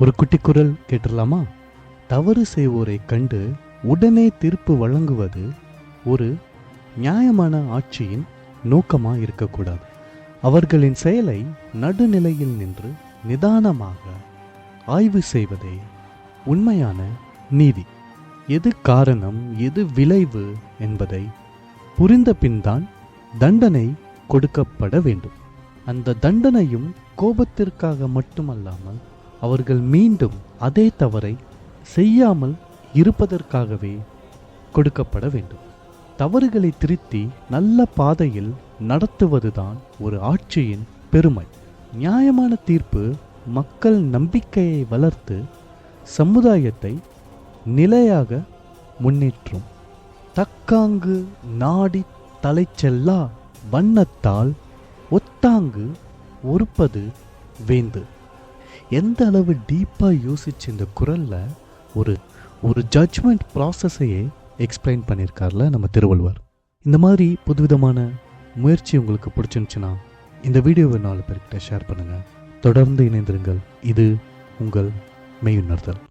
ஒரு குட்டி குரல் கேட்டுடலாமா? தவறு செய்வோரை கண்டு உடனே தீர்ப்பு வழங்குவது ஒரு நியாயமான ஆட்சியின் நோக்கமா இருக்கக்கூடாது. அவர்களின் செயலை நடுநிலையில் நின்று நிதானமாக ஆய்வு செய்வதே உண்மையான நீதி. எது காரணம், எது விளைவு என்பதை புரிந்த பின்தான் தண்டனை கொடுக்கப்பட வேண்டும். அந்த தண்டனையும் கோபத்திற்காக மட்டுமல்லாமல் அவர்கள் மீண்டும் அதே தவறை செய்யாமல் இருப்பதற்காகவே கொடுக்கப்பட வேண்டும். தவறுகளை திருத்தி நல்ல பாதையில் நடத்துவதுதான் ஒரு ஆட்சியின் பெருமை. நியாயமான தீர்ப்பு மக்கள் நம்பிக்கையை வளர்த்து சமுதாயத்தை நிலையாக முன்னேற்றும். தக்காங்கு நாடி தலை செல்லா வண்ணத்தால் ஒத்தாங்கு ஒருப்பது வேந்து. எந்த அளவு டீப்பாக யோசிச்சு இந்த குரல்ல ஒரு ஜட்ஜ்மெண்ட் ப்ராசஸையே எக்ஸ்பிளைன் பண்ணியிருக்கார்ல நம்ம திருவள்ளுவர். இந்த மாதிரி புதுவிதமான முயற்சி உங்களுக்கு பிடிச்சிருந்துச்சுன்னா இந்த வீடியோவை 4 பேர்கிட்ட ஷேர் பண்ணுங்கள். தொடர்ந்து இணைந்திருங்கள். இது உங்கள் மெய்யுணர்தல்.